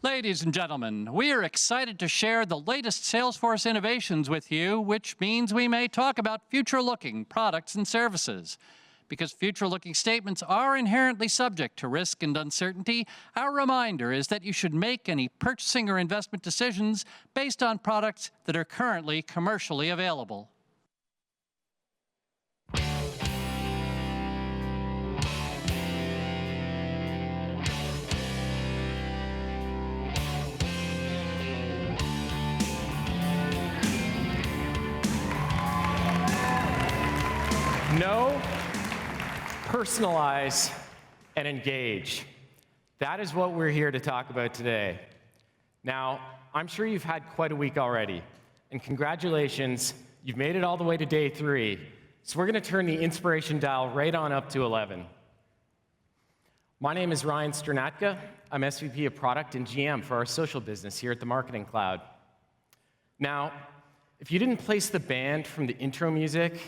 Ladies and gentlemen, we are excited to share the latest Salesforce innovations with you, which means we may talk about future-looking products and services. Because future-looking statements are inherently subject to risk and uncertainty, our reminder is that you should make any purchasing or investment decisions based on products that are currently commercially available. Know, personalize, and engage. That is what we're here to talk about today. Now, I'm sure you've had quite a week already, and congratulations, you've made it all the way to day 3. So we're going to turn the inspiration dial right on up to 11. My name is Ryan STRYNATKA. I'm SVP of Product and GM for our social business here at the Marketing Cloud. Now, if you didn't place the band from the intro music,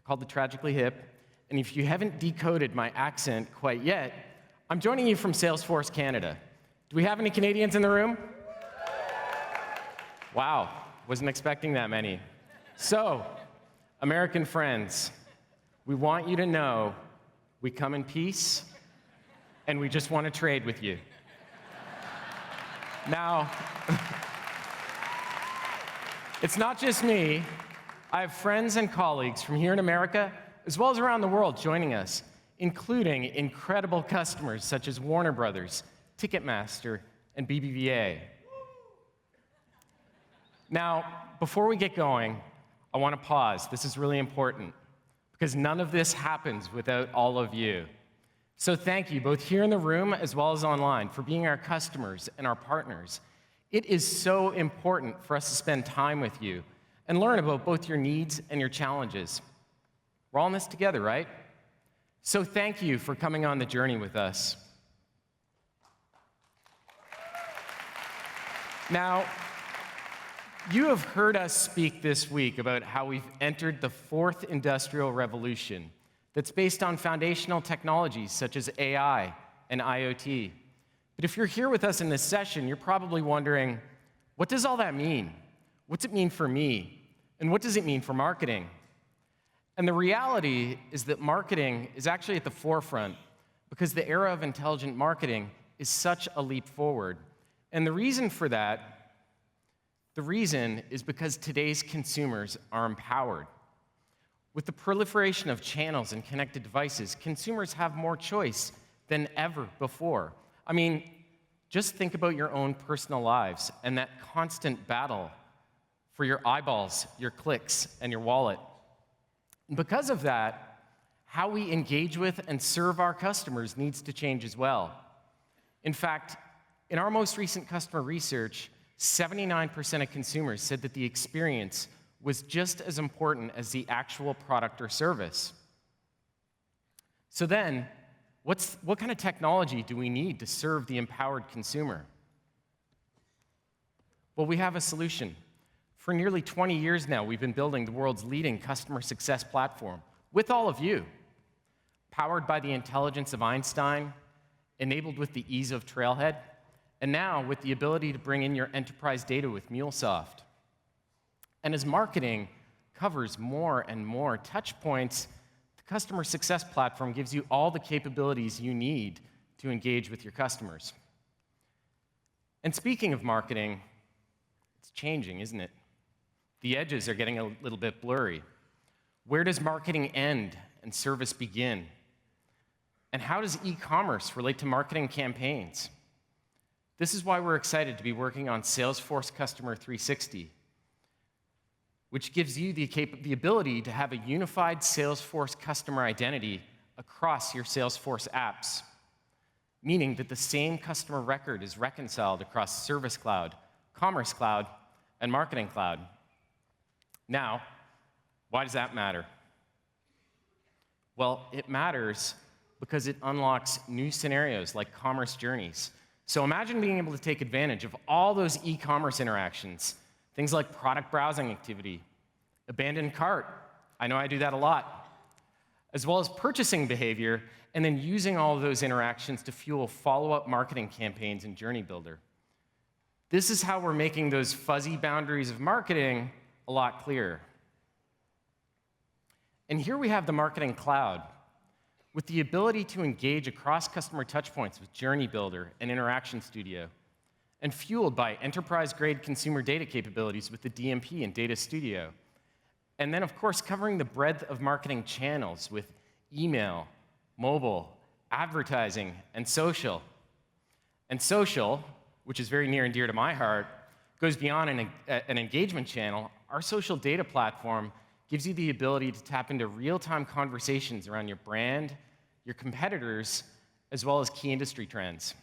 called the Tragically Hip, and if you haven't decoded my accent quite yet, I'm joining you from Salesforce Canada. Do we have any Canadians in the room? Wow, wasn't expecting that many. So, American friends, we want you to know we come in peace, and we just want to trade with you. Now, it's not just me. I have friends and colleagues from here in America, as well as around the world, joining us, including incredible customers such as Warner Brothers, Ticketmaster, and BBVA. Now, before we get going, I want to pause. This is really important, because none of this happens without all of you. So thank you, both here in the room as well as online, for being our customers and our partners. It is so important for us to spend time with you and learn about both your needs and your challenges. We're all in this together, right? So thank you for coming on the journey with us. Now, you have heard us speak this week about how we've entered the 4th industrial revolution that's based on foundational technologies such as AI and IoT. But if you're here with us in this session, you're probably wondering, what does all that mean? What's it mean for me? And what does it mean for marketing? And the reality is that marketing is actually at the forefront because the era of intelligent marketing is such a leap forward. And the reason for that, is because today's consumers are empowered. With the proliferation of channels and connected devices, consumers have more choice than ever before. I mean, just think about your own personal lives and that constant battle for your eyeballs, your clicks, and your wallet. And because of that, how we engage with and serve our customers needs to change as well. In fact, in our most recent customer research, 79% of consumers said that the experience was just as important as the actual product or service. So then, what kind of technology do we need to serve the empowered consumer? Well, we have a solution. For nearly 20 years now, we've been building the world's leading customer success platform with all of you, powered by the intelligence of Einstein, enabled with the ease of Trailhead, and now with the ability to bring in your enterprise data with MuleSoft. And as marketing covers more and more touch points, the customer success platform gives you all the capabilities you need to engage with your customers. And speaking of marketing, it's changing, isn't it? The edges are getting a little bit blurry. Where does marketing end and service begin? And how does e-commerce relate to marketing campaigns? This is why we're excited to be working on Salesforce Customer 360, which gives you the ability to have a unified Salesforce customer identity across your Salesforce apps, meaning that the same customer record is reconciled across Service Cloud, Commerce Cloud, and Marketing Cloud. Now, why does that matter? Well, it matters because it unlocks new scenarios like commerce journeys. So imagine being able to take advantage of all those e-commerce interactions, things like product browsing activity, abandoned cart, I know I do that a lot, as well as purchasing behavior, and then using all of those interactions to fuel follow-up marketing campaigns in Journey Builder. This is how we're making those fuzzy boundaries of marketing a lot clearer. And here we have the Marketing Cloud, with the ability to engage across customer touchpoints with Journey Builder and Interaction Studio, and fueled by enterprise-grade consumer data capabilities with the DMP and Data Studio. And then, of course, covering the breadth of marketing channels with email, mobile, advertising, and social. And social, which is very near and dear to my heart, goes beyond an engagement channel. Our social data platform gives you the ability to tap into real-time conversations around your brand, your competitors, as well as key industry trends.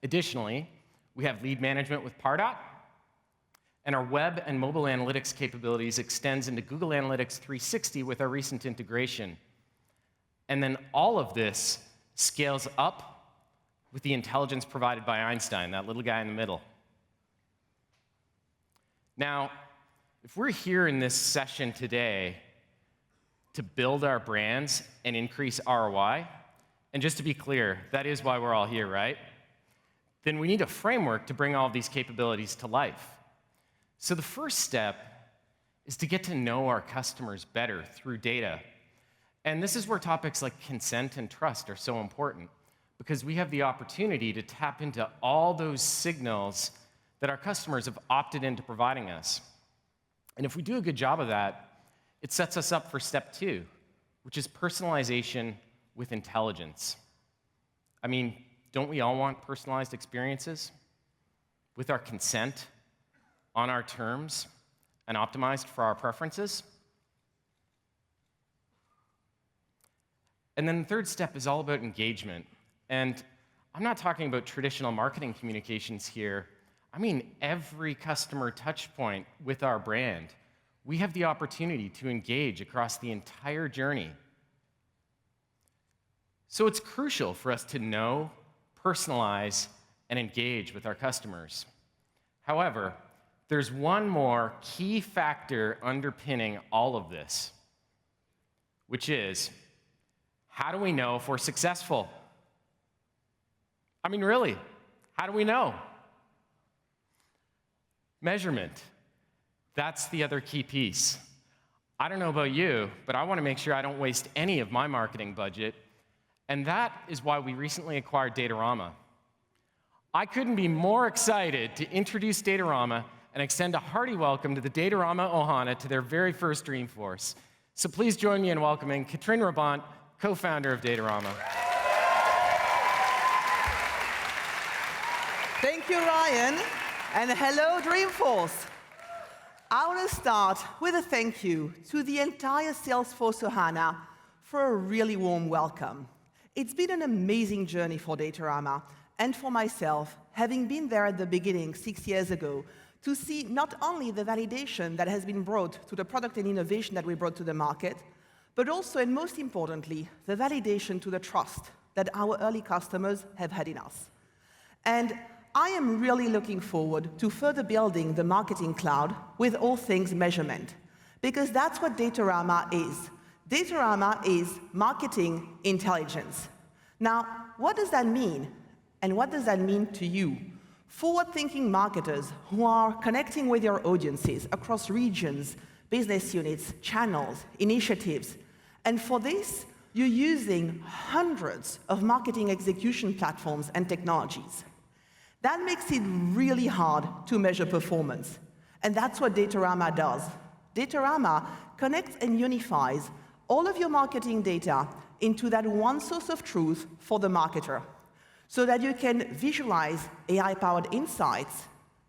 Additionally, we have lead management with Pardot, and our web and mobile analytics capabilities extends into Google Analytics 360 with our recent integration. And then all of this scales up with the intelligence provided by Einstein, that little guy in the middle. Now, if we're here in this session today to build our brands and increase ROI, and just to be clear, that is why we're all here, right? Then we need a framework to bring all of these capabilities to life. So the first step is to get to know our customers better through data. And this is where topics like consent and trust are so important, because we have the opportunity to tap into all those signals that our customers have opted into providing us. And if we do a good job of that, it sets us up for step 2, which is personalization with intelligence. I mean, don't we all want personalized experiences with our consent, on our terms, and optimized for our preferences? And then the third step is all about engagement. And I'm not talking about traditional marketing communications here. I mean every customer touch point with our brand. We have the opportunity to engage across the entire journey. So it's crucial for us to know, personalize, and engage with our customers. However, there's one more key factor underpinning all of this, which is, how do we know if we're successful? I mean, really, how do we know? Measurement. That's the other key piece. I don't know about you, but I want to make sure I don't waste any of my marketing budget, and that is why we recently acquired Datorama. I couldn't be more excited to introduce Datorama and extend a hearty welcome to the Datorama Ohana to their very first Dreamforce. So please join me in welcoming KATHRYN Rabant, co-founder of Datorama. Thank you, Ryan, and hello, Dreamforce. I want to start with a thank you to the entire Salesforce Ohana for a really warm welcome. It's been an amazing journey for Datorama and for myself, having been there at the beginning 6 years ago, to see not only the validation that has been brought to the product and innovation that we brought to the market, but also, and most importantly, the validation to the trust that our early customers have had in us. And I am really looking forward to further building the Marketing Cloud with all things measurement, because that's what Datorama is. Datorama is marketing intelligence. Now, what does that mean? And what does that mean to you? Forward-thinking marketers who are connecting with your audiences across regions, business units, channels, initiatives. And for this, you're using hundreds of marketing execution platforms and technologies. That makes it really hard to measure performance. And that's what Datorama does. Datorama connects and unifies all of your marketing data into that one source of truth for the marketer, so that you can visualize AI-powered insights,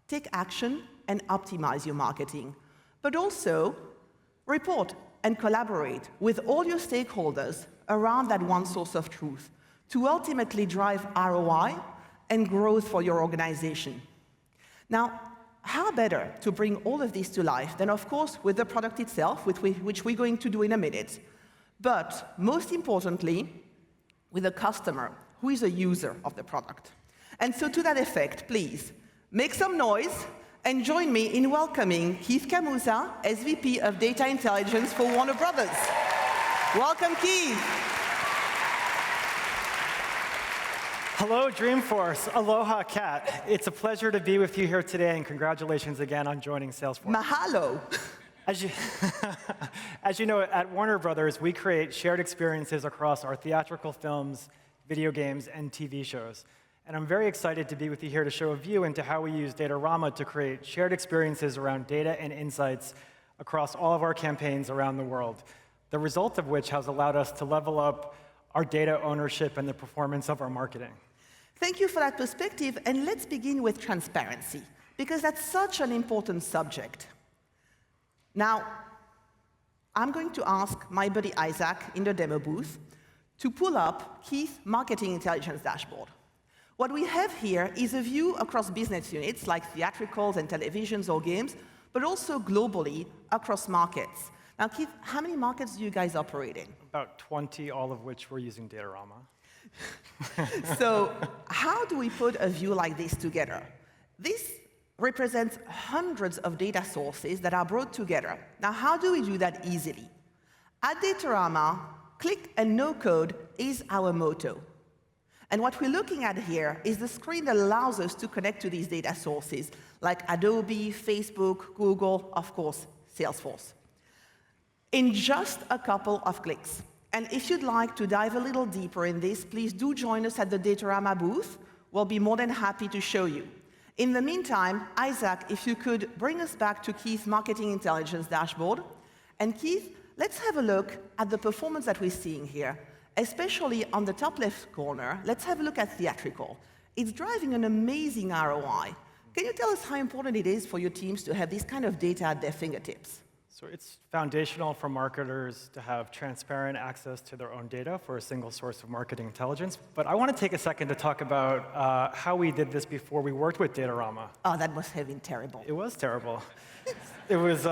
take action, and optimize your marketing, but also report and collaborate with all your stakeholders around that one source of truth to ultimately drive ROI and growth for your organization. Now, how better to bring all of this to life than, of course, with the product itself, which we're going to do in a minute, but most importantly, with a customer who is a user of the product. And so to that effect, please, make some noise and join me in welcoming Keith Camusa, SVP of Data Intelligence for Warner Brothers. Welcome, Keith. Hello, Dreamforce. Aloha, Kat. It's a pleasure to be with you here today, and congratulations again on joining Salesforce. Mahalo. As you know, at Warner Brothers, we create shared experiences across our theatrical films, video games, and TV shows. And I'm very excited to be with you here to show a view into how we use Datorama to create shared experiences around data and insights across all of our campaigns around the world, the result of which has allowed us to level up our data ownership and the performance of our marketing. Thank you for that perspective, and let's begin with transparency, because that's such an important subject. Now, I'm going to ask my buddy Isaac in the demo booth to pull up Keith's Marketing Intelligence Dashboard. What we have here is a view across business units like theatricals and televisions or games, but also globally across markets. Now, Keith, how many markets do you guys operate in? About 20, all of which we're using Datorama. So how do we put a view like this together? This represents hundreds of data sources that are brought together. Now, how do we do that easily? At Datorama, click and no code is our motto. And what we're looking at here is the screen that allows us to connect to these data sources, like Adobe, Facebook, Google, of course, Salesforce, in just a couple of clicks. And if you'd like to dive a little deeper in this, please do join us at the Datorama booth. We'll be more than happy to show you. In the meantime, Isaac, if you could bring us back to Keith's Marketing Intelligence Dashboard. And Keith, let's have a look at the performance that we're seeing here, especially on the top left corner. Let's have a look at theatrical. It's driving an amazing ROI. Can you tell us how important it is for your teams to have this kind of data at their fingertips? So it's foundational for marketers to have transparent access to their own data for a single source of marketing intelligence. But I want to take a second to talk about how we did this before we worked with Datorama. Oh, that must have been terrible. It was terrible. It was,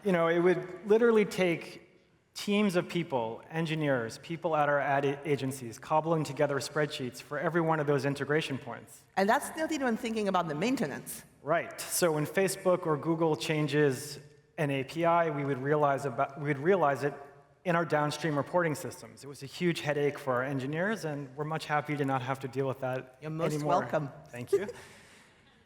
it would literally take teams of people, engineers, people at our ad agencies, cobbling together spreadsheets for every one of those integration points. And that's not even thinking about the maintenance. Right. So when Facebook or Google changes an API, we would realize it in our downstream reporting systems. It was a huge headache for our engineers, and we're much happy to not have to deal with that You're most anymore. welcome. Thank you.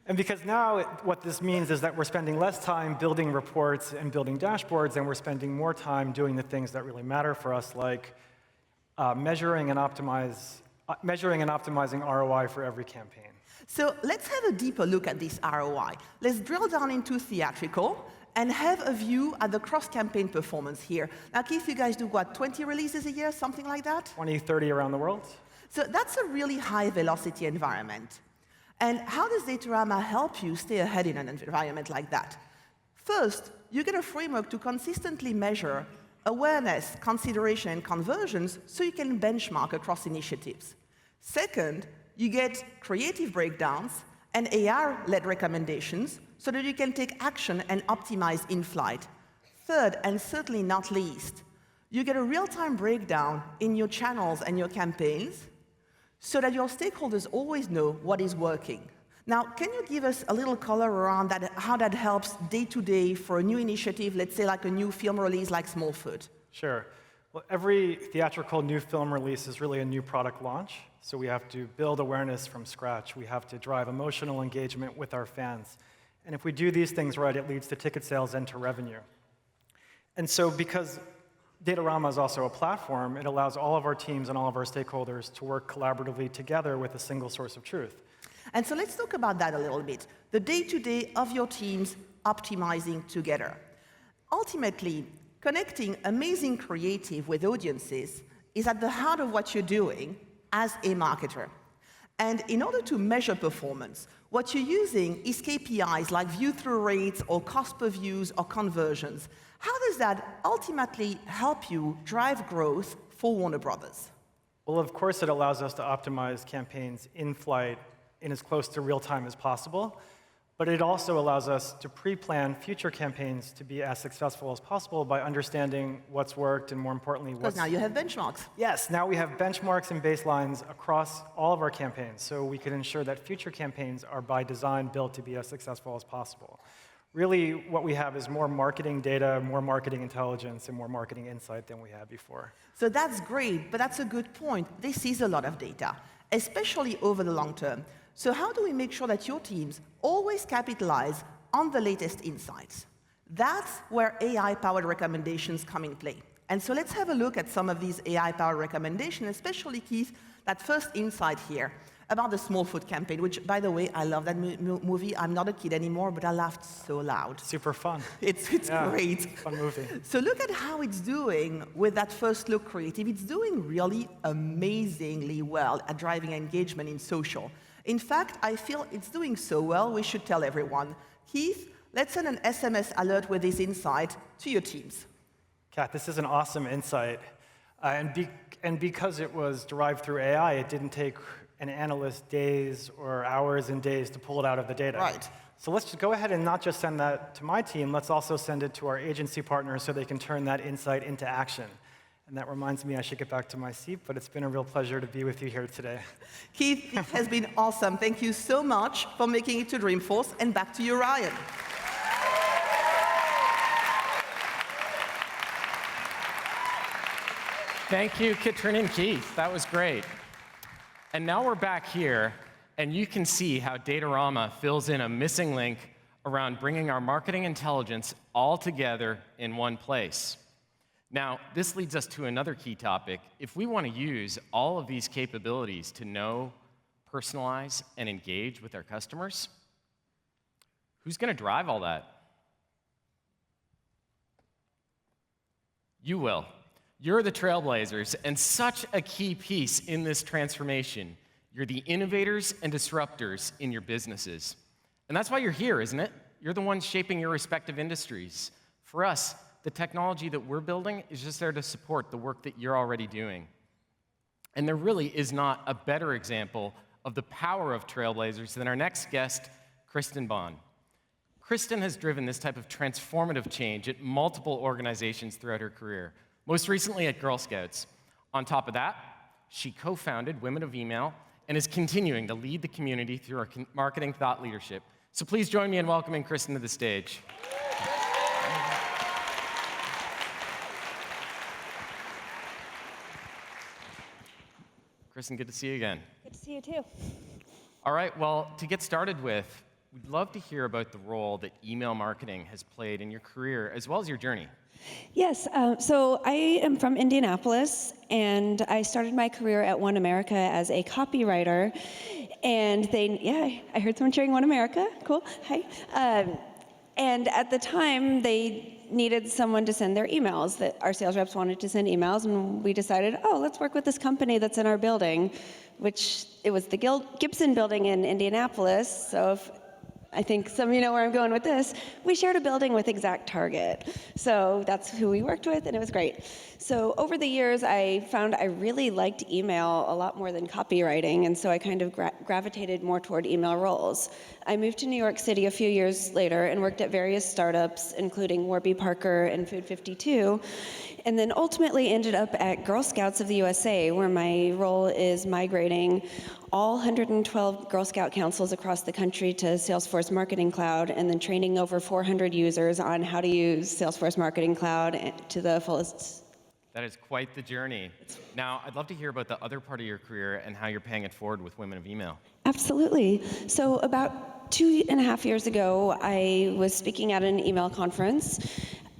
And because now what this means is that we're spending less time building reports and building dashboards, and we're spending more time doing the things that really matter for us, like measuring and optimizing ROI for every campaign. So let's have a deeper look at this ROI. Let's drill down into theatrical and have a view at the cross-campaign performance here. Now, Keith, you guys do what, 20 releases a year, something like that? 20, 30 around the world. So that's a really high-velocity environment. And how does Datorama help you stay ahead in an environment like that? First, you get a framework to consistently measure awareness, consideration, and conversions so you can benchmark across initiatives. Second, you get creative breakdowns and AR-led recommendations so that you can take action and optimize in flight. Third, and certainly not least, you get a real-time breakdown in your channels and your campaigns so that your stakeholders always know what is working. Now, can you give us a little color around that, how that helps day-to-day for a new initiative, let's say like a new film release like Smallfoot? Sure. Well, every theatrical new film release is really a new product launch, so we have to build awareness from scratch. We have to drive emotional engagement with our fans. And if we do these things right, it leads to ticket sales and to revenue. And so because Datorama is also a platform, it allows all of our teams and all of our stakeholders to work collaboratively together with a single source of truth. And so let's talk about that a little bit. The day-to-day of your teams optimizing together. Ultimately, connecting amazing creative with audiences is at the heart of what you're doing as a marketer. And in order to measure performance, what you're using is KPIs like view-through rates or cost per views or conversions. How does that ultimately help you drive growth for Warner Brothers? Well, of course, it allows us to optimize campaigns in flight in as close to real time as possible. But it also allows us to pre-plan future campaigns to be as successful as possible by understanding what's worked and, more importantly, Because now you have benchmarks. Yes, now we have benchmarks and baselines across all of our campaigns, so we can ensure that future campaigns are by design built to be as successful as possible. Really, what we have is more marketing data, more marketing intelligence, and more marketing insight than we had before. So that's great, but that's a good point. This is a lot of data. especially over the long term. So how do we make sure that your teams always capitalize on the latest insights? That's where AI-powered recommendations come in play. And so let's have a look at some of these AI-powered recommendations, especially, Keith, that first insight here about the small food campaign, which, by the way, I love that movie. I'm not a kid anymore, but I laughed so loud. Super fun. It's great. Fun movie. So look at how it's doing with that first look creative. It's doing really amazingly well at driving engagement in social. In fact, I feel it's doing so well, we should tell everyone. Keith, let's send an SMS alert with this insight to your teams. Kat, this is an awesome insight. And because it was derived through AI, it didn't take an analyst days or hours and days to pull it out of the data. Right. So let's just go ahead and not just send that to my team, let's also send it to our agency partners so they can turn that insight into action. And that reminds me I should get back to my seat, but it's been a real pleasure to be with you here today. Keith, it has been awesome. Thank you so much for making it to Dreamforce, and back to you, Ryan. Thank you, KATHRYN and Keith. That was great. And now we're back here, and you can see how Datorama fills in a missing link around bringing our marketing intelligence all together in one place. Now, this leads us to another key topic. If we want to use all of these capabilities to know, personalize, and engage with our customers, who's going to drive all that? You will. You're the trailblazers, and such a key piece in this transformation. You're the innovators and disruptors in your businesses. And that's why you're here, isn't it? You're the ones shaping your respective industries. For us, the technology that we're building is just there to support the work that you're already doing. And there really is not a better example of the power of trailblazers than our next guest, KRISTIN Bond. KRISTIN has driven this type of transformative change at multiple organizations throughout her career, most recently at Girl Scouts. On top of that, she co-founded Women of Email and is continuing to lead the community through her marketing thought leadership. So please join me in welcoming KRISTIN to the stage. KRISTIN, good to see you again. Good to see you too. All right, well, to get started with, we'd love to hear about the role that email marketing has played in your career as well as your journey. Yes, so I am from Indianapolis, and I started my career at One America as a copywriter. And I heard someone cheering One America. Cool. Hi. And at the time, they needed someone to send their emails. That our sales reps wanted to send emails, and we decided, oh, let's work with this company that's in our building, which it was the Gibson building in Indianapolis. So I think some of you know where I'm going with this. We shared a building with ExactTarget. So that's who we worked with, and it was great. So over the years, I found I really liked email a lot more than copywriting, and so I kind of gravitated more toward email roles. I moved to New York City a few years later and worked at various startups, including Warby Parker and Food 52, and then ultimately ended up at Girl Scouts of the USA, where my role is migrating all 112 Girl Scout councils across the country to Salesforce Marketing Cloud, and then training over 400 users on how to use Salesforce Marketing Cloud to the fullest. That is quite the journey. Now, I'd love to hear about the other part of your career and how you're paying it forward with Women of Email. Absolutely. So about 2.5 years ago, I was speaking at an email conference,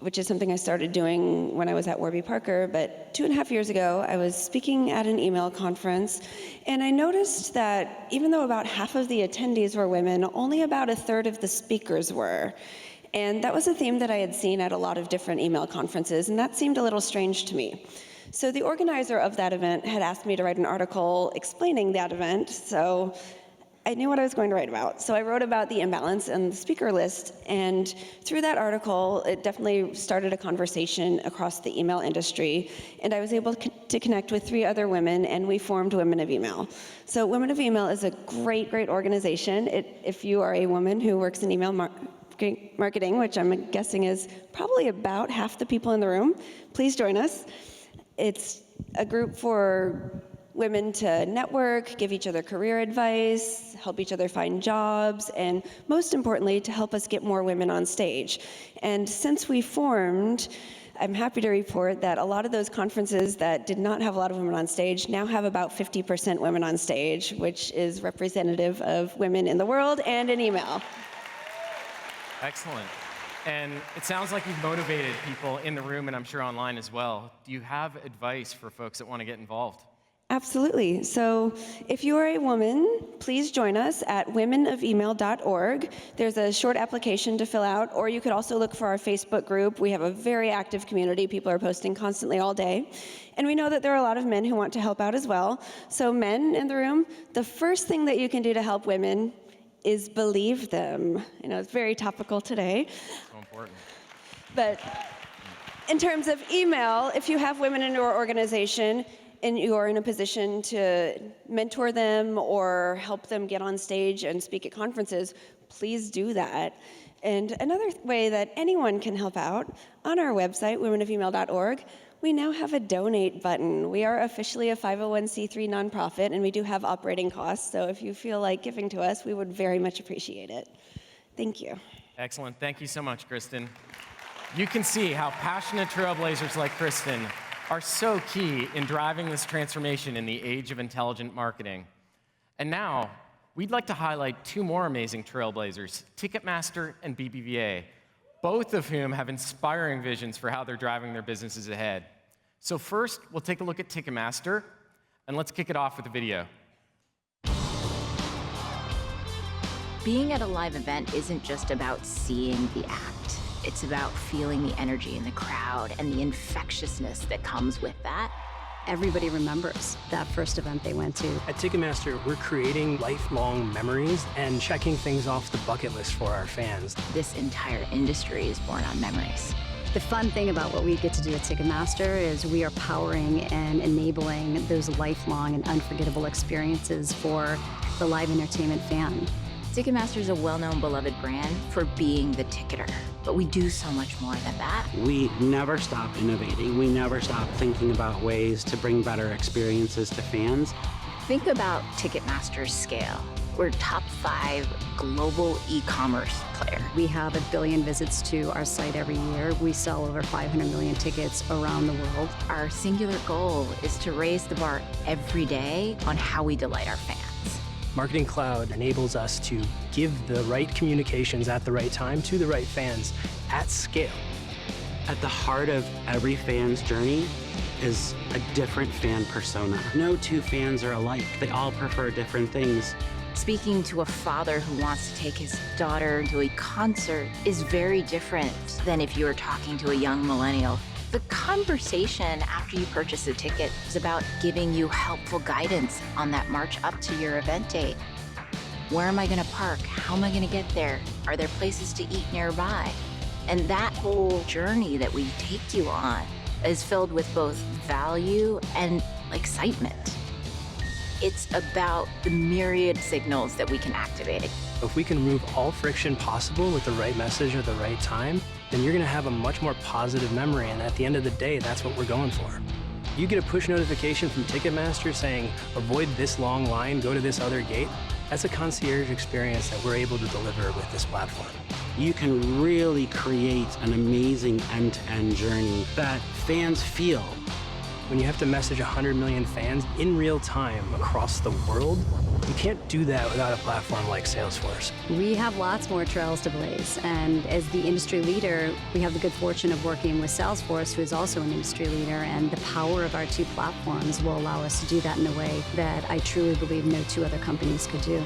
which is something I started doing when I was at Warby Parker. But 2.5 years ago, I was speaking at an email conference, and I noticed that even though about half of the attendees were women, only about a third of the speakers were. And that was a theme that I had seen at a lot of different email conferences, and that seemed a little strange to me. So the organizer of that event had asked me to write an article explaining that event, so I knew what I was going to write about. So I wrote about the imbalance in the speaker list, and through that article, it definitely started a conversation across the email industry, and I was able to connect with 3 other women, and we formed Women of Email. So Women of Email is a great, great organization. If you are a woman who works in email marketing, which I'm guessing is probably about half the people in the room, please join us. It's a group for women to network, give each other career advice, help each other find jobs, and most importantly, to help us get more women on stage. And since we formed, I'm happy to report that a lot of those conferences that did not have a lot of women on stage now have about 50% women on stage, which is representative of women in the world and in email. Excellent. And it sounds like you've motivated people in the room, and I'm sure online as well. Do you have advice for folks that want to get involved? Absolutely. So if you are a woman, please join us at womenofemail.org. There's a short application to fill out, or you could also look for our Facebook group. We have a very active community. People are posting constantly all day. And we know that there are a lot of men who want to help out as well. So men in the room, the first thing that you can do to help women is believe them. I know it's very topical today. So important. But in terms of email, if you have women in your organization and you are in a position to mentor them or help them get on stage and speak at conferences, please do that. And another way that anyone can help out, on our website, womenofemail.org, we now have a donate button. We are officially a 501c3 nonprofit, and we do have operating costs, so if you feel like giving to us, we would very much appreciate it. Thank you. Excellent. Thank you so much, KRISTIN. You can see how passionate trailblazers like KRISTIN are so key in driving this transformation in the age of intelligent marketing. And now, we'd like to highlight two more amazing trailblazers, Ticketmaster and BBVA, both of whom have inspiring visions for how they're driving their businesses ahead. So first, we'll take a look at Ticketmaster, and let's kick it off with a video. Being at a live event isn't just about seeing the act. It's about feeling the energy in the crowd and the infectiousness that comes with that. Everybody remembers that first event they went to. At Ticketmaster, we're creating lifelong memories and checking things off the bucket list for our fans. This entire industry is born on memories. The fun thing about what we get to do at Ticketmaster is we are powering and enabling those lifelong and unforgettable experiences for the live entertainment fan. Ticketmaster is a well-known, beloved brand for being the ticketer, but we do so much more than that. We never stop innovating. We never stop thinking about ways to bring better experiences to fans. Think about Ticketmaster's scale. We're top 5 global e-commerce player. We have 1 billion visits to our site every year. We sell over 500 million tickets around the world. Our singular goal is to raise the bar every day on how we delight our fans. Marketing Cloud enables us to give the right communications at the right time to the right fans at scale. At the heart of every fan's journey is a different fan persona. No two fans are alike. They all prefer different things. Speaking to a father who wants to take his daughter to a concert is very different than if you were talking to a young millennial. The conversation after you purchase a ticket is about giving you helpful guidance on that march up to your event date. Where am I going to park? How am I going to get there? Are there places to eat nearby? And that whole journey that we take you on is filled with both value and excitement. It's about the myriad signals that we can activate. If we can remove all friction possible with the right message at the right time, then you're going to have a much more positive memory, and at the end of the day, that's what we're going for. You get a push notification from Ticketmaster saying, avoid this long line, go to this other gate. That's a concierge experience that we're able to deliver with this platform. You can really create an amazing end-to-end journey that fans feel. When you have to message 100 million fans in real time across the world, you can't do that without a platform like Salesforce. We have lots more trails to blaze, and as the industry leader, we have the good fortune of working with Salesforce, who is also an industry leader, and the power of our two platforms will allow us to do that in a way that I truly believe no two other companies could do.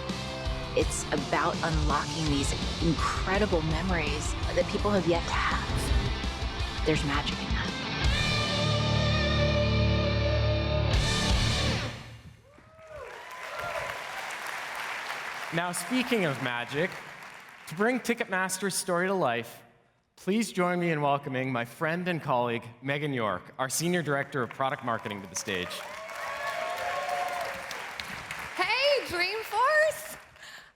It's about unlocking these incredible memories that people have yet to have. There's magic in that. Now, speaking of magic, to bring Ticketmaster's story to life, please join me in welcoming my friend and colleague, Megan York, our Senior Director of Product Marketing, to the stage. Hey, Dreamforce!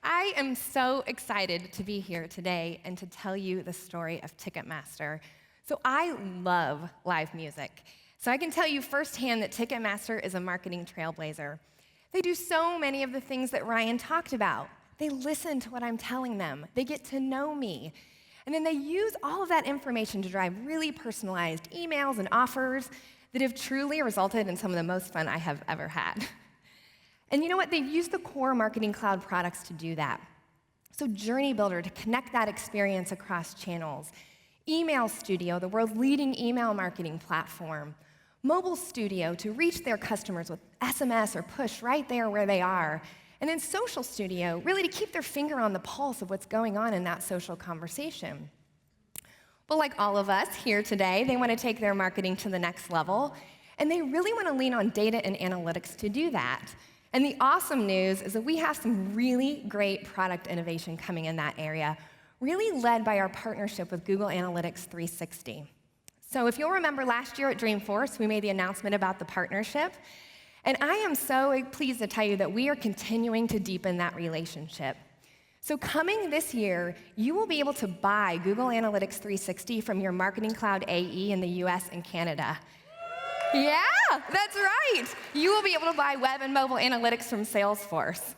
I am so excited to be here today and to tell you the story of Ticketmaster. So I love live music. So I can tell you firsthand that Ticketmaster is a marketing trailblazer. They do so many of the things that Ryan talked about. They listen to what I'm telling them. They get to know me. And then they use all of that information to drive really personalized emails and offers that have truly resulted in some of the most fun I have ever had. And you know what? They've used the core Marketing Cloud products to do that. So Journey Builder to connect that experience across channels, Email Studio, the world's leading email marketing platform, Mobile Studio to reach their customers with SMS or push right there where they are, and then Social Studio, really to keep their finger on the pulse of what's going on in that social conversation. But like all of us here today, they want to take their marketing to the next level, and they really want to lean on data and analytics to do that. And the awesome news is that we have some really great product innovation coming in that area, really led by our partnership with Google Analytics 360. So if you'll remember last year at Dreamforce, we made the announcement about the partnership. And I am so pleased to tell you that we are continuing to deepen that relationship. So coming this year, you will be able to buy Google Analytics 360 from your Marketing Cloud AE in the US and Canada. Yeah, that's right. You will be able to buy web and mobile analytics from Salesforce.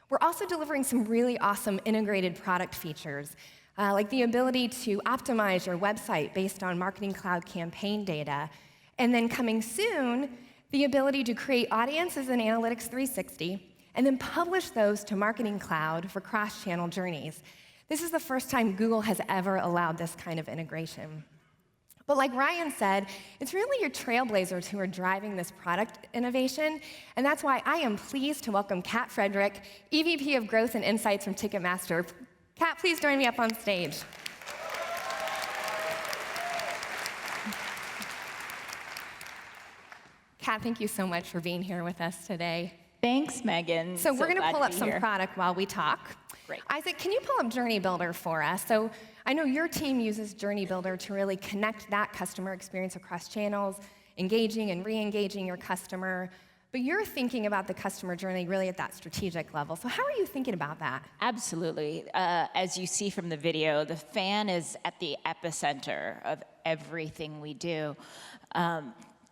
We're also delivering some really awesome integrated product features, like the ability to optimize your website based on Marketing Cloud campaign data. And then coming soon, the ability to create audiences in Analytics 360 and then publish those to Marketing Cloud for cross-channel journeys. This is the first time Google has ever allowed this kind of integration. But like Ryan said, it's really your trailblazers who are driving this product innovation, and that's why I am pleased to welcome Kat Frederick, EVP of Growth and Insights from Ticketmaster. Kat, please join me up on stage. Kat, thank you so much for being here with us today. Thanks, Megan. So we're going to pull up be some here. product while we talk. Great. Isaac, can you pull up Journey Builder for us? So I know your team uses Journey Builder to really connect that customer experience across channels, engaging and re-engaging your customer. But you're thinking about the customer journey really at that strategic level. So how are you thinking about that? Absolutely. As you see from the video, the fan is at the epicenter of everything we do.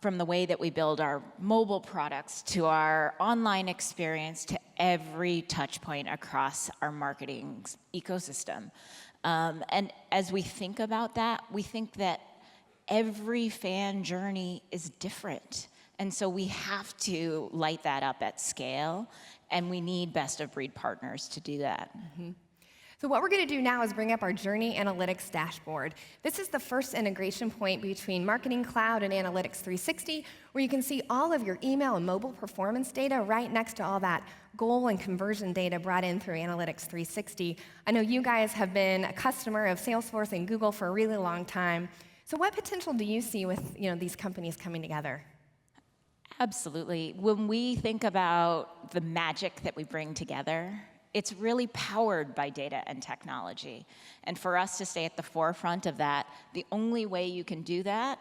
From the way that we build our mobile products to our online experience to every touch point across our marketing ecosystem. And as we think about that, we think that every fan journey is different. And so we have to light that up at scale, and we need best-of-breed partners to do that. Mm-hmm. So what we're going to do now is bring up our Journey Analytics dashboard. This is the first integration point between Marketing Cloud and Analytics 360, where you can see all of your email and mobile performance data right next to all that goal and conversion data brought in through Analytics 360. I know you guys have been a customer of Salesforce and Google for a really long time. So what potential do you see with these companies coming together? Absolutely. When we think about the magic that we bring together, it's really powered by data and technology. And for us to stay at the forefront of that, the only way you can do that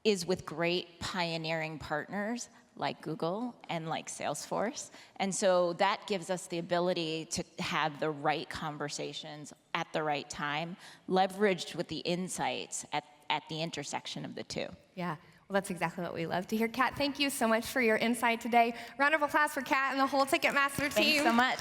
is with great pioneering partners like Google and like Salesforce. And so that gives us the ability to have the right conversations at the right time, leveraged with the insights at the intersection of the two. Yeah. Well, that's exactly what we love to hear. Kat, thank you so much for your insight today. Round of applause for Kat and the whole Ticketmaster team. Thanks so much.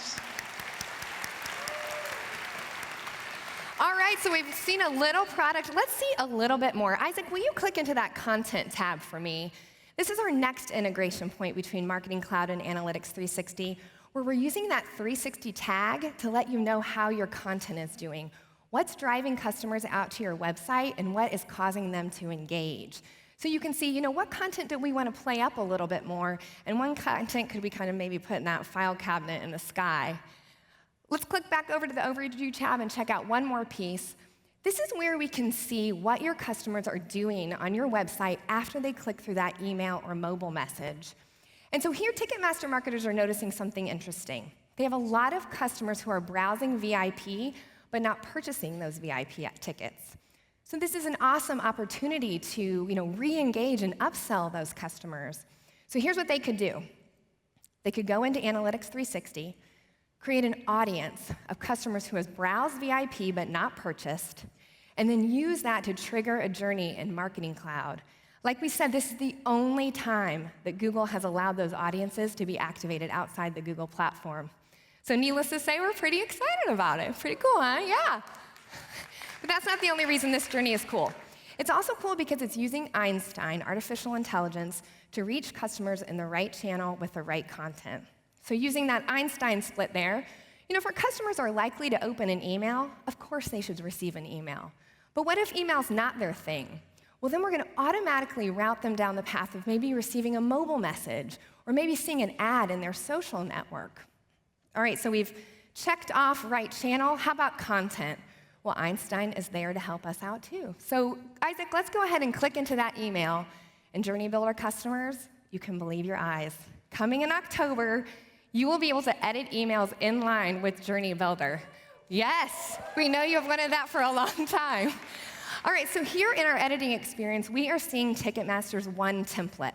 All right, so we've seen a little product. Let's see a little bit more. Isaac, will you click into that content tab for me? This is our next integration point between Marketing Cloud and Analytics 360, where we're using that 360 tag to let you know how your content is doing, what's driving customers out to your website, and what is causing them to engage. So you can see, what content do we want to play up a little bit more, and what content could we kind of maybe put in that file cabinet in the sky. Let's click back over to the Overview tab and check out one more piece. This is where we can see what your customers are doing on your website after they click through that email or mobile message. And so here, Ticketmaster marketers are noticing something interesting. They have a lot of customers who are browsing VIP, but not purchasing those VIP tickets. So this is an awesome opportunity to re-engage and upsell those customers. So here's what they could do. They could go into Analytics 360, create an audience of customers who has browsed VIP but not purchased, and then use that to trigger a journey in Marketing Cloud. Like we said, this is the only time that Google has allowed those audiences to be activated outside the Google platform. So needless to say, we're pretty excited about it. Pretty cool, huh? Yeah. But that's not the only reason this journey is cool. It's also cool because it's using Einstein, artificial intelligence, to reach customers in the right channel with the right content. So using that Einstein split there, if our customers are likely to open an email, of course they should receive an email. But what if email's not their thing? Well, then we're going to automatically route them down the path of maybe receiving a mobile message or maybe seeing an ad in their social network. All right, so we've checked off right channel. How about content? Well, Einstein is there to help us out too. So Isaac, let's go ahead and click into that email. And Journey Builder customers, you can believe your eyes. Coming in October, you will be able to edit emails in line with Journey Builder. Yes, we know you have wanted that for a long time. All right, so here in our editing experience, we are seeing Ticketmaster's one template.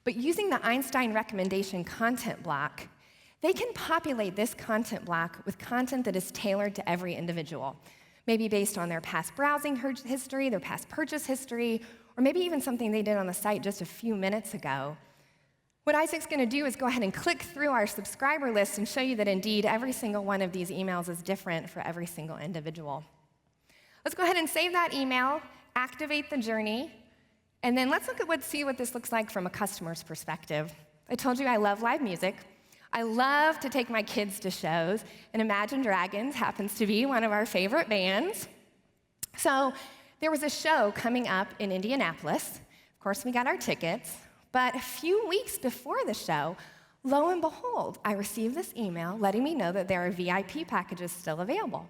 But using the Einstein recommendation content block, they can populate this content block with content that is tailored to every individual, maybe based on their past browsing history, their past purchase history, or maybe even something they did on the site just a few minutes ago. What Isaac's going to do is go ahead and click through our subscriber list and show you that indeed every single one of these emails is different for every single individual. Let's go ahead and save that email, activate the journey, and then let's see what this looks like from a customer's perspective. I told you I love live music. I love to take my kids to shows, and Imagine Dragons happens to be one of our favorite bands. So there was a show coming up in Indianapolis. Of course, we got our tickets, but a few weeks before the show, lo and behold, I received this email letting me know that there are VIP packages still available.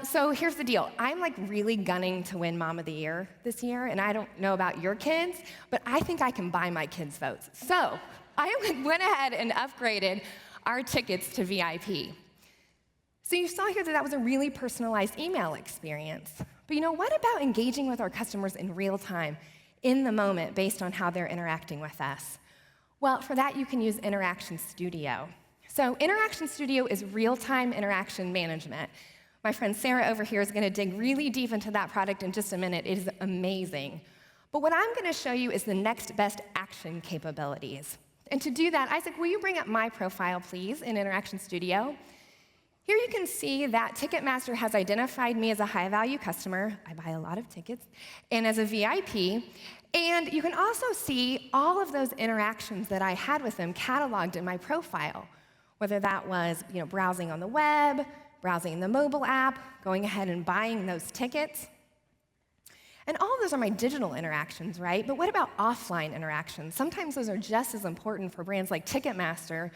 So here's the deal. I'm really gunning to win Mom of the Year this year, and I don't know about your kids, but I think I can buy my kids' votes. So I went ahead and upgraded our tickets to VIP. So you saw here that that was a really personalized email experience. But what about engaging with our customers in real time, in the moment, based on how they're interacting with us? Well, for that, you can use Interaction Studio. So Interaction Studio is real-time interaction management. My friend Sarah over here is going to dig really deep into that product in just a minute. It is amazing. But what I'm going to show you is the next best action capabilities. And to do that, Isaac, will you bring up my profile, please, in Interaction Studio? Here you can see that Ticketmaster has identified me as a high-value customer. I buy a lot of tickets. And as a VIP. And you can also see all of those interactions that I had with them cataloged in my profile, whether that was browsing on the web, browsing in the mobile app, going ahead and buying those tickets. And all of those are my digital interactions, right? But what about offline interactions? Sometimes those are just as important for brands like Ticketmaster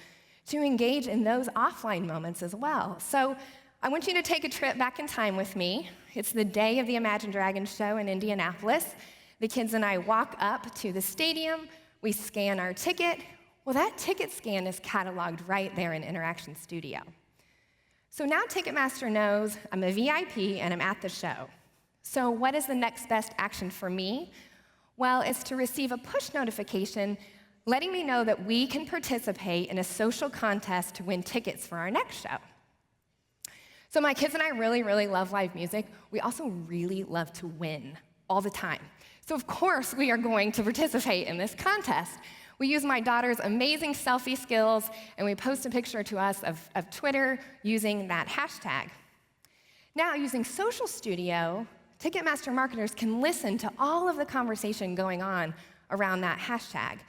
to engage in those offline moments as well. So I want you to take a trip back in time with me. It's the day of the Imagine Dragons show in Indianapolis. The kids and I walk up to the stadium. We scan our ticket. Well, that ticket scan is cataloged right there in Interaction Studio. So now Ticketmaster knows I'm a VIP and I'm at the show. So what is the next best action for me? Well, it's to receive a push notification letting me know that we can participate in a social contest to win tickets for our next show. So my kids and I really, really love live music. We also really love to win all the time. So of course we are going to participate in this contest. We use my daughter's amazing selfie skills, and we post a picture to us of Twitter using that hashtag. Now, using Social Studio, Ticketmaster marketers can listen to all of the conversation going on around that hashtag.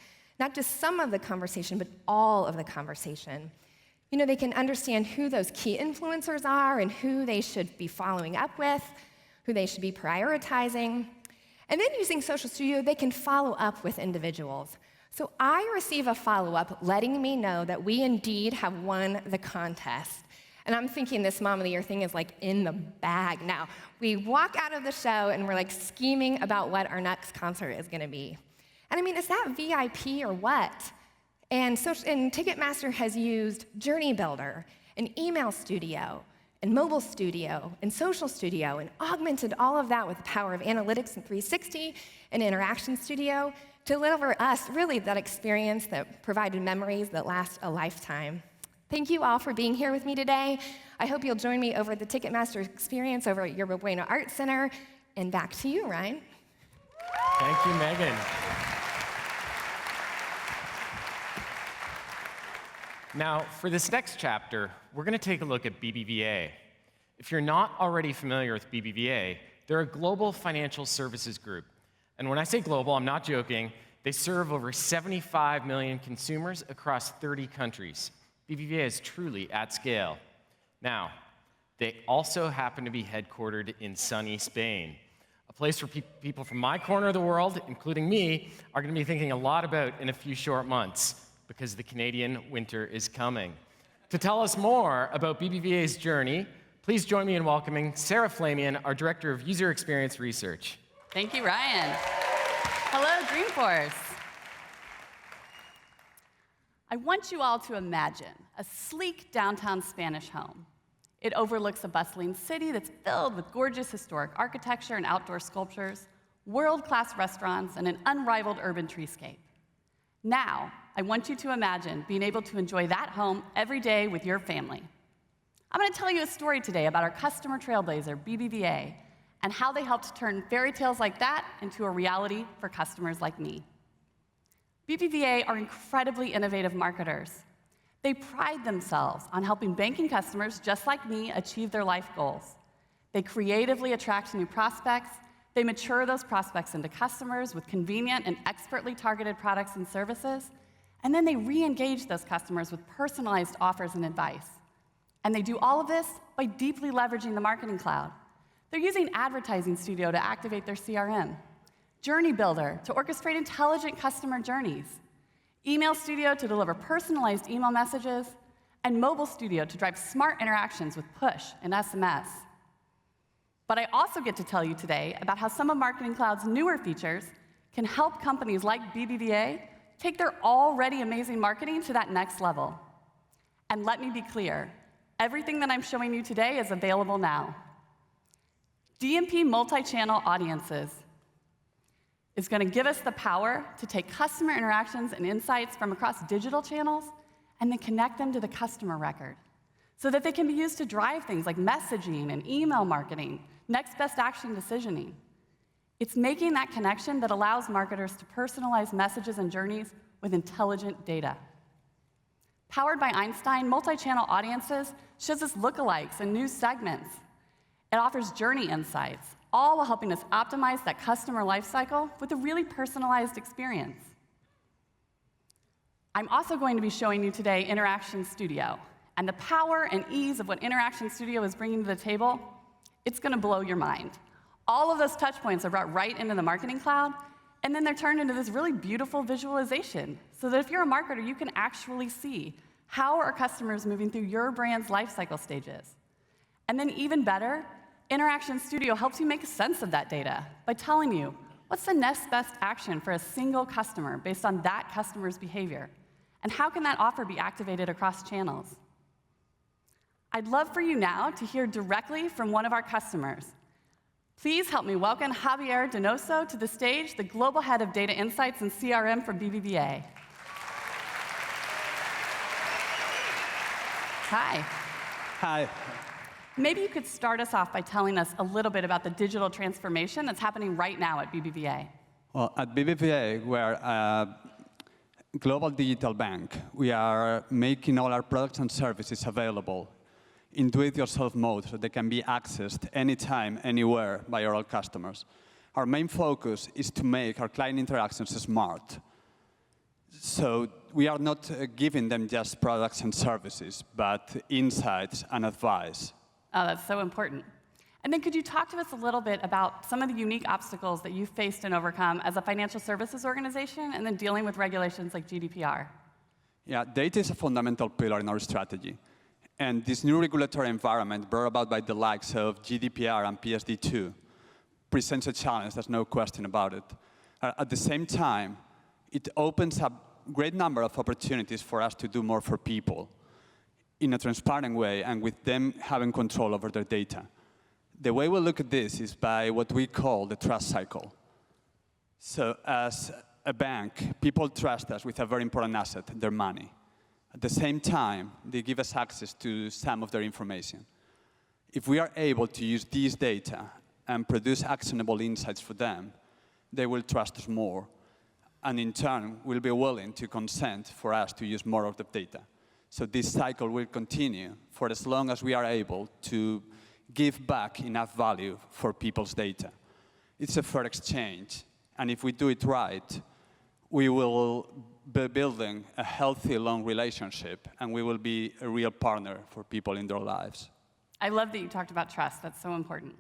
Not just some of the conversation, but all of the conversation. They can understand who those key influencers are and who they should be following up with, who they should be prioritizing. And then using Social Studio, they can follow up with individuals. So I receive a follow-up letting me know that we indeed have won the contest. And I'm thinking this Mom of the Year thing is in the bag now. We walk out of the show and we're scheming about what our next concert is going to be. And is that VIP or what? And Ticketmaster has used Journey Builder and Email Studio and Mobile Studio and Social Studio and augmented all of that with the power of Analytics and 360 and Interaction Studio to deliver us really that experience that provided memories that last a lifetime. Thank you all for being here with me today. I hope you'll join me over at the Ticketmaster experience over at Yerba Buena Art Center. And back to you, Ryan. Thank you, Megan. Now, for this next chapter, we're going to take a look at BBVA. If you're not already familiar with BBVA, they're a global financial services group. And when I say global, I'm not joking. They serve over 75 million consumers across 30 countries. BBVA is truly at scale. Now, they also happen to be headquartered in sunny Spain, a place where people from my corner of the world, including me, are going to be thinking a lot about in a few short months, because the Canadian winter is coming. To tell us more about BBVA's journey, please join me in welcoming Sarah Flamian, our Director of User Experience Research. Thank you, Ryan. Hello, Dreamforce. I want you all to imagine a sleek downtown Spanish home. It overlooks a bustling city that's filled with gorgeous historic architecture and outdoor sculptures, world-class restaurants, and an unrivaled urban treescape. Now, I want you to imagine being able to enjoy that home every day with your family. I'm going to tell you a story today about our customer trailblazer, BBVA, and how they helped turn fairy tales like that into a reality for customers like me. BBVA are incredibly innovative marketers. They pride themselves on helping banking customers just like me achieve their life goals. They creatively attract new prospects, they mature those prospects into customers with convenient and expertly targeted products and services, and then they re-engage those customers with personalized offers and advice. And they do all of this by deeply leveraging the Marketing Cloud. They're using Advertising Studio to activate their CRM, Journey Builder to orchestrate intelligent customer journeys, Email Studio to deliver personalized email messages, and Mobile Studio to drive smart interactions with push and SMS. But I also get to tell you today about how some of Marketing Cloud's newer features can help companies like BBVA take their already amazing marketing to that next level. And let me be clear, everything that I'm showing you today is available now. DMP multi-channel audiences is going to give us the power to take customer interactions and insights from across digital channels and then connect them to the customer record so that they can be used to drive things like messaging and email marketing, next best action decisioning. It's making that connection that allows marketers to personalize messages and journeys with intelligent data. Powered by Einstein, multi-channel audiences shows us lookalikes and new segments. It offers journey insights, all while helping us optimize that customer lifecycle with a really personalized experience. I'm also going to be showing you today Interaction Studio, and the power and ease of what Interaction Studio is bringing to the table, it's going to blow your mind. All of those touch points are brought right into the Marketing Cloud, and then they're turned into this really beautiful visualization, so that if you're a marketer, you can actually see how are customers moving through your brand's lifecycle stages. And then even better, Interaction Studio helps you make sense of that data by telling you what's the next best action for a single customer based on that customer's behavior, and how can that offer be activated across channels. I'd love for you now to hear directly from one of our customers. Please help me welcome Javier Donoso to the stage, the Global Head of Data Insights and CRM for BBVA. Hi. Hi. Maybe you could start us off by telling us a little bit about the digital transformation that's happening right now at BBVA. Well, at BBVA, we're a global digital bank. We are making all our products and services available in do-it-yourself mode so they can be accessed anytime, anywhere by our customers. Our main focus is to make our client interactions smart. So we are not giving them just products and services, but insights and advice. Oh, that's so important. And then could you talk to us a little bit about some of the unique obstacles that you've faced and overcome as a financial services organization and then dealing with regulations like GDPR? Yeah, data is a fundamental pillar in our strategy. And this new regulatory environment brought about by the likes of GDPR and PSD2 presents a challenge, there's no question about it. At the same time, it opens up a great number of opportunities for us to do more for people in a transparent way and with them having control over their data. The way we look at this is by what we call the trust cycle. So as a bank, people trust us with a very important asset, their money. At the same time, they give us access to some of their information. If we are able to use these data and produce actionable insights for them, they will trust us more, and in turn, will be willing to consent for us to use more of the data. So this cycle will continue for as long as we are able to give back enough value for people's data. It's a fair exchange, and if we do it right, we will be building a healthy, long relationship, and we will be a real partner for people in their lives. I love that you talked about trust. That's so important.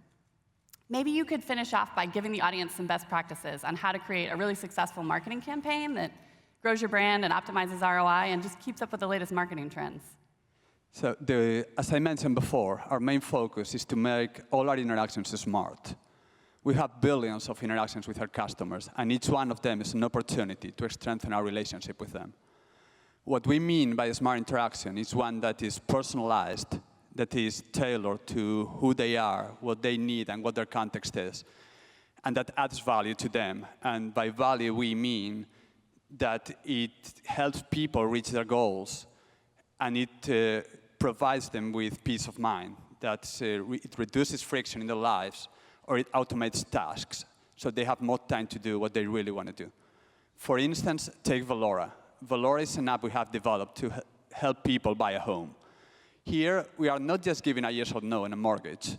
Maybe you could finish off by giving the audience some best practices on how to create a really successful marketing campaign that grows your brand and optimizes ROI and just keeps up with the latest marketing trends. So, as I mentioned before, our main focus is to make all our interactions smart. We have billions of interactions with our customers, and each one of them is an opportunity to strengthen our relationship with them. What we mean by a smart interaction is one that is personalized, that is tailored to who they are, what they need, and what their context is, and that adds value to them. And by value, we mean that it helps people reach their goals, and it provides them with peace of mind, that it reduces friction in their lives, or it automates tasks, so they have more time to do what they really want to do. For instance, take Valora. Valora is an app we have developed to help people buy a home. Here, we are not just giving a yes or no on a mortgage.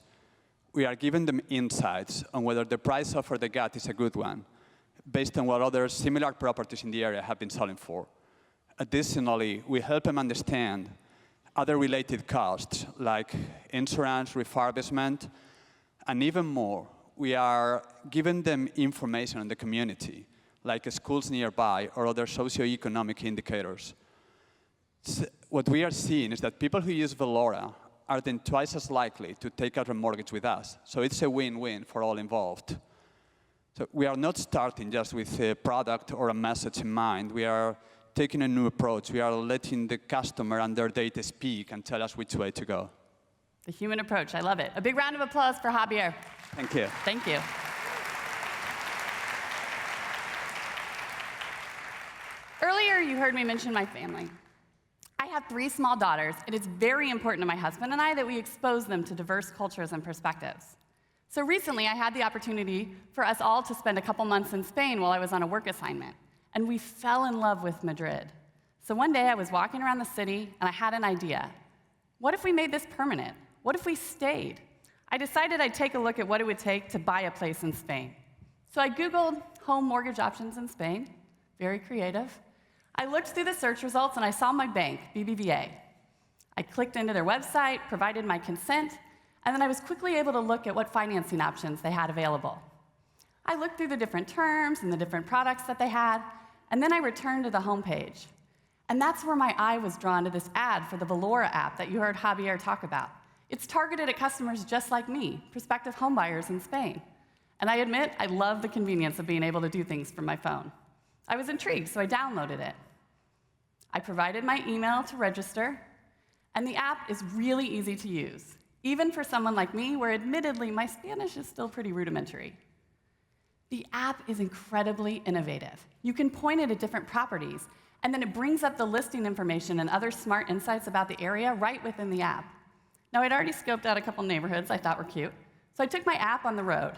We are giving them insights on whether the price offer they got is a good one, based on what other similar properties in the area have been selling for. Additionally, we help them understand other related costs, like insurance, refurbishment, and even more. We are giving them information on the community, like schools nearby or other socioeconomic indicators. What we are seeing is that people who use Valora are then twice as likely to take out a mortgage with us. So it's a win-win for all involved. So we are not starting just with a product or a message in mind. We are taking a new approach. We are letting the customer and their data speak and tell us which way to go. The human approach, I love it. A big round of applause for Javier. Thank you. Thank you. Earlier, you heard me mention my family. I have 3 small daughters, and it's very important to my husband and I that we expose them to diverse cultures and perspectives. So recently, I had the opportunity for us all to spend a couple months in Spain while I was on a work assignment, and we fell in love with Madrid. So one day, I was walking around the city, and I had an idea. What if we made this permanent? What if we stayed? I decided I'd take a look at what it would take to buy a place in Spain. So I Googled home mortgage options in Spain, very creative. I looked through the search results and I saw my bank, BBVA. I clicked into their website, provided my consent, and then I was quickly able to look at what financing options they had available. I looked through the different terms and the different products that they had, and then I returned to the homepage. And that's where my eye was drawn to this ad for the Valora app that you heard Javier talk about. It's targeted at customers just like me, prospective homebuyers in Spain. And I admit, I love the convenience of being able to do things from my phone. I was intrigued, so I downloaded it. I provided my email to register, and the app is really easy to use, even for someone like me, where admittedly my Spanish is still pretty rudimentary. The app is incredibly innovative. You can point it at different properties, and then it brings up the listing information and other smart insights about the area right within the app. Now, I'd already scoped out a couple neighborhoods I thought were cute, so I took my app on the road,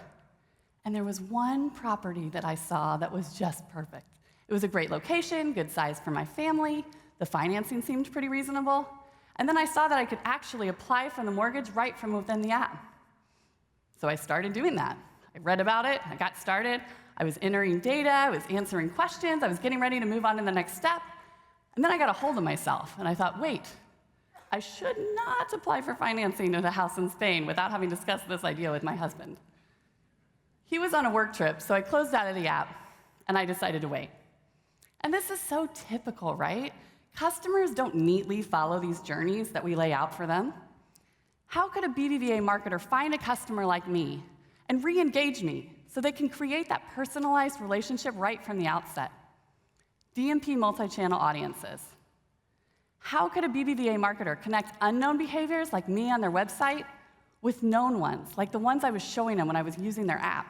and there was one property that I saw that was just perfect. It was a great location, good size for my family, the financing seemed pretty reasonable, and then I saw that I could actually apply for the mortgage right from within the app. So I started doing that. I read about it, I got started, I was entering data, I was answering questions, I was getting ready to move on to the next step, and then I got a hold of myself, and I thought, wait, I should not apply for financing at a house in Spain without having discussed this idea with my husband. He was on a work trip, so I closed out of the app, and I decided to wait. And this is so typical, right? Customers don't neatly follow these journeys that we lay out for them. How could a BBVA marketer find a customer like me and re-engage me so they can create that personalized relationship right from the outset? DMP multi-channel audiences. How could a BBVA marketer connect unknown behaviors like me on their website with known ones, like the ones I was showing them when I was using their app?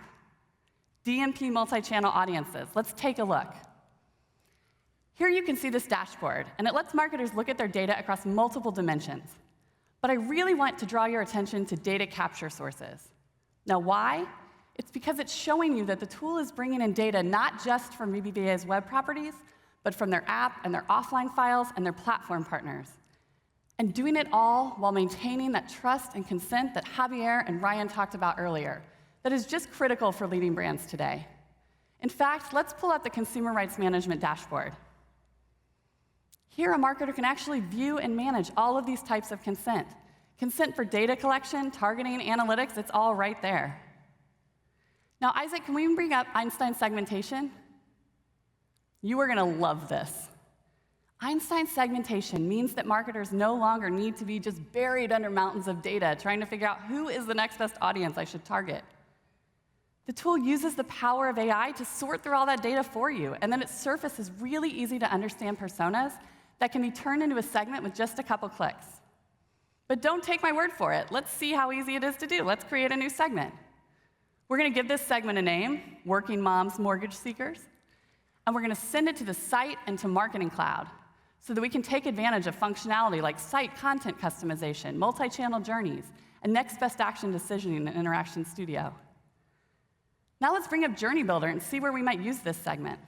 DMP multi-channel audiences. Let's take a look. Here you can see this dashboard, and it lets marketers look at their data across multiple dimensions. But I really want to draw your attention to data capture sources. Now, why? It's because it's showing you that the tool is bringing in data not just from BBVA's web properties, but from their app and their offline files and their platform partners. And doing it all while maintaining that trust and consent that Javier and Ryan talked about earlier, that is just critical for leading brands today. In fact, let's pull up the Consumer Rights Management dashboard. Here, a marketer can actually view and manage all of these types of consent. Consent for data collection, targeting, analytics, it's all right there. Now, Isaac, can we bring up Einstein segmentation? You are going to love this. Einstein segmentation means that marketers no longer need to be just buried under mountains of data trying to figure out who is the next best audience I should target. The tool uses the power of AI to sort through all that data for you, and then it surfaces really easy to understand personas that can be turned into a segment with just a couple clicks. But don't take my word for it. Let's see how easy it is to do. Let's create a new segment. We're going to give this segment a name, Working Moms Mortgage Seekers, and we're going to send it to the site and to Marketing Cloud so that we can take advantage of functionality like site content customization, multi-channel journeys, and next best action decisioning in Interaction Studio. Now let's bring up Journey Builder and see where we might use this segment.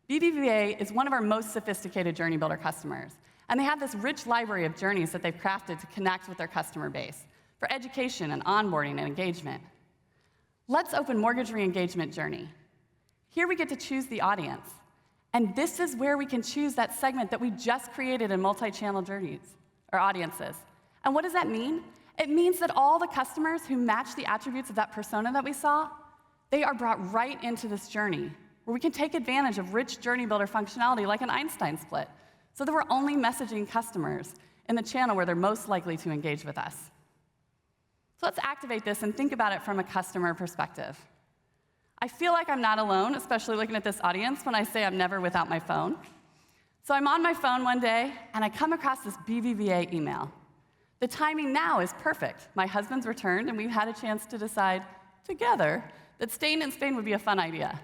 BBVA is one of our most sophisticated Journey Builder customers, and they have this rich library of journeys that they've crafted to connect with their customer base for education and onboarding and engagement. Let's open Mortgage Re-engagement Journey. Here we get to choose the audience, and this is where we can choose that segment that we just created in multi-channel journeys, or audiences. And what does that mean? It means that all the customers who match the attributes of that persona that we saw, they are brought right into this journey, where we can take advantage of rich Journey Builder functionality like an Einstein split, so that we're only messaging customers in the channel where they're most likely to engage with us. So let's activate this and think about it from a customer perspective. I feel like I'm not alone, especially looking at this audience, when I say I'm never without my phone. So I'm on my phone one day, and I come across this BBVA email. The timing now is perfect. My husband's returned, and we've had a chance to decide together that staying in Spain would be a fun idea.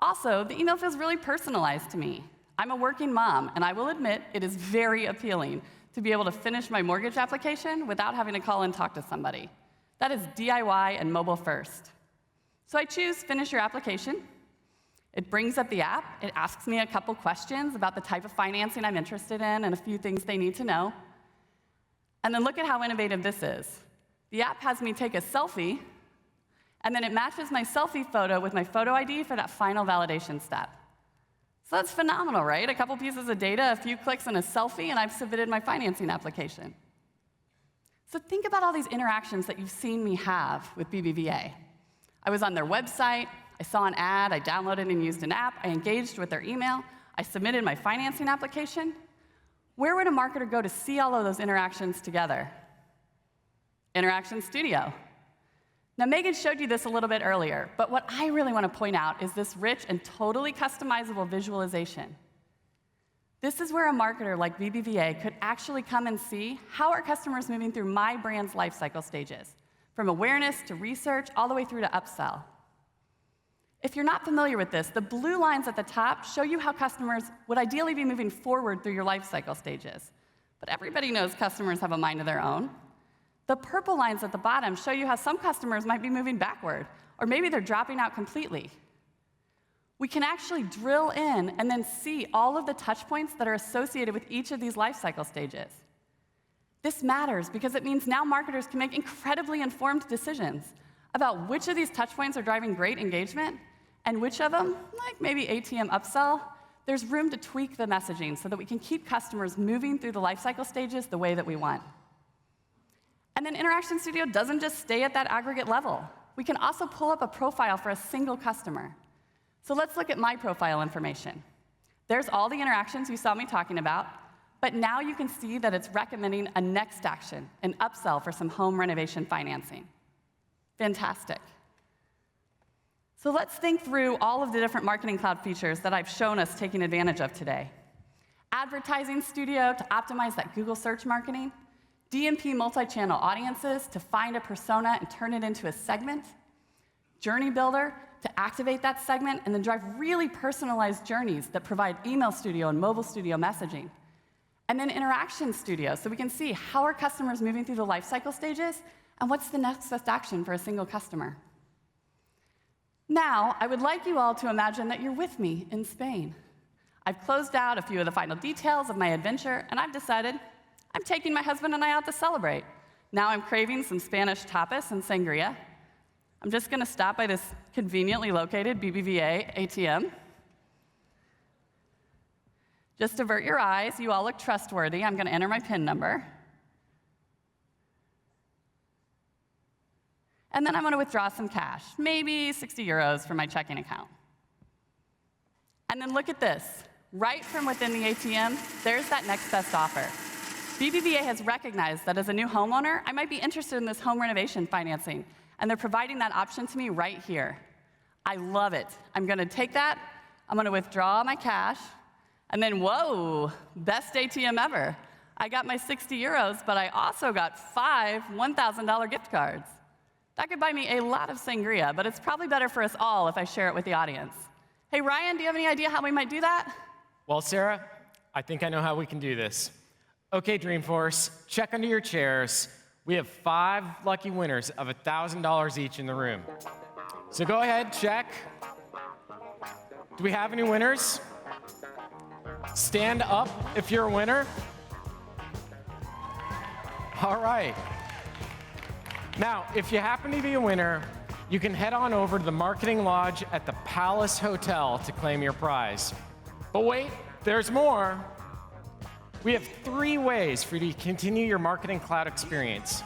Also, the email feels really personalized to me. I'm a working mom, and I will admit it is very appealing to be able to finish my mortgage application without having to call and talk to somebody. That is DIY and mobile first. So I choose Finish Your Application. It brings up the app. It asks me a couple questions about the type of financing I'm interested in and a few things they need to know. And then look at how innovative this is. The app has me take a selfie, and then it matches my selfie photo with my photo ID for that final validation step. So that's phenomenal, right? A couple pieces of data, a few clicks, and a selfie, and I've submitted my financing application. So think about all these interactions that you've seen me have with BBVA. I was on their website, I saw an ad, I downloaded and used an app, I engaged with their email, I submitted my financing application. Where would a marketer go to see all of those interactions together? Interaction Studio. Now, Megan showed you this a little bit earlier, but what I really want to point out is this rich and totally customizable visualization. This is where a marketer like BBVA could actually come and see how are customers moving through my brand's life cycle stages, from awareness to research, all the way through to upsell. If you're not familiar with this, the blue lines at the top show you how customers would ideally be moving forward through your life cycle stages. But everybody knows customers have a mind of their own. The purple lines at the bottom show you how some customers might be moving backward, or maybe they're dropping out completely. We can actually drill in and then see all of the touch points that are associated with each of these life cycle stages. This matters because it means now marketers can make incredibly informed decisions about which of these touch points are driving great engagement and which of them, like maybe ATM upsell, there's room to tweak the messaging so that we can keep customers moving through the life cycle stages the way that we want. And then Interaction Studio doesn't just stay at that aggregate level. We can also pull up a profile for a single customer. So let's look at my profile information. There's all the interactions you saw me talking about, but now you can see that it's recommending a next action, an upsell for some home renovation financing. Fantastic. So let's think through all of the different Marketing Cloud features that I've shown us taking advantage of today. Advertising Studio to optimize that Google search marketing, DMP multi-channel audiences to find a persona and turn it into a segment, Journey Builder to activate that segment and then drive really personalized journeys that provide Email Studio and Mobile Studio messaging, and then Interaction Studio so we can see how are customers moving through the life cycle stages and what's the next best action for a single customer. Now, I would like you all to imagine that you're with me in Spain. I've closed out a few of the final details of my adventure, and I've decided I'm taking my husband and I out to celebrate. Now I'm craving some Spanish tapas and sangria. I'm just going to stop by this conveniently located BBVA ATM. Just avert your eyes. You all look trustworthy. I'm going to enter my PIN number. And then I'm going to withdraw some cash, maybe 60 euros from my checking account. And then look at this. Right from within the ATM, there's that next best offer. BBVA has recognized that as a new homeowner, I might be interested in this home renovation financing, and they're providing that option to me right here. I love it. I'm going to take that, I'm going to withdraw my cash, and then, whoa, best ATM ever. I got my 60 euros, but I also got 5 $1,000 gift cards. That could buy me a lot of sangria, but it's probably better for us all if I share it with the audience. Hey, Ryan, do you have any idea how we might do that? Well, Sarah, I think I know how we can do this. Okay, Dreamforce, check under your chairs. We have 5 lucky winners of $1,000 each in the room. So go ahead, check. Do we have any winners? Stand up if you're a winner. All right. Now, if you happen to be a winner, you can head on over to the Marketing Lodge at the Palace Hotel to claim your prize. But wait, there's more. We have 3 ways for you to continue your Marketing Cloud experience.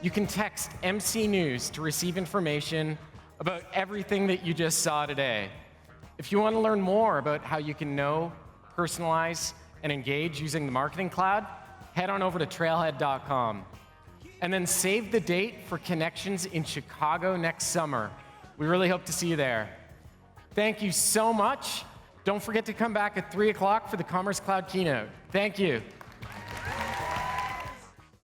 You can text MC News to receive information about everything that you just saw today. If you want to learn more about how you can know, personalize, and engage using the Marketing Cloud, head on over to trailhead.com. And then save the date for Connections in Chicago next summer. We really hope to see you there. Thank you so much. Don't forget to come back at 3 o'clock for the Commerce Cloud keynote. Thank you.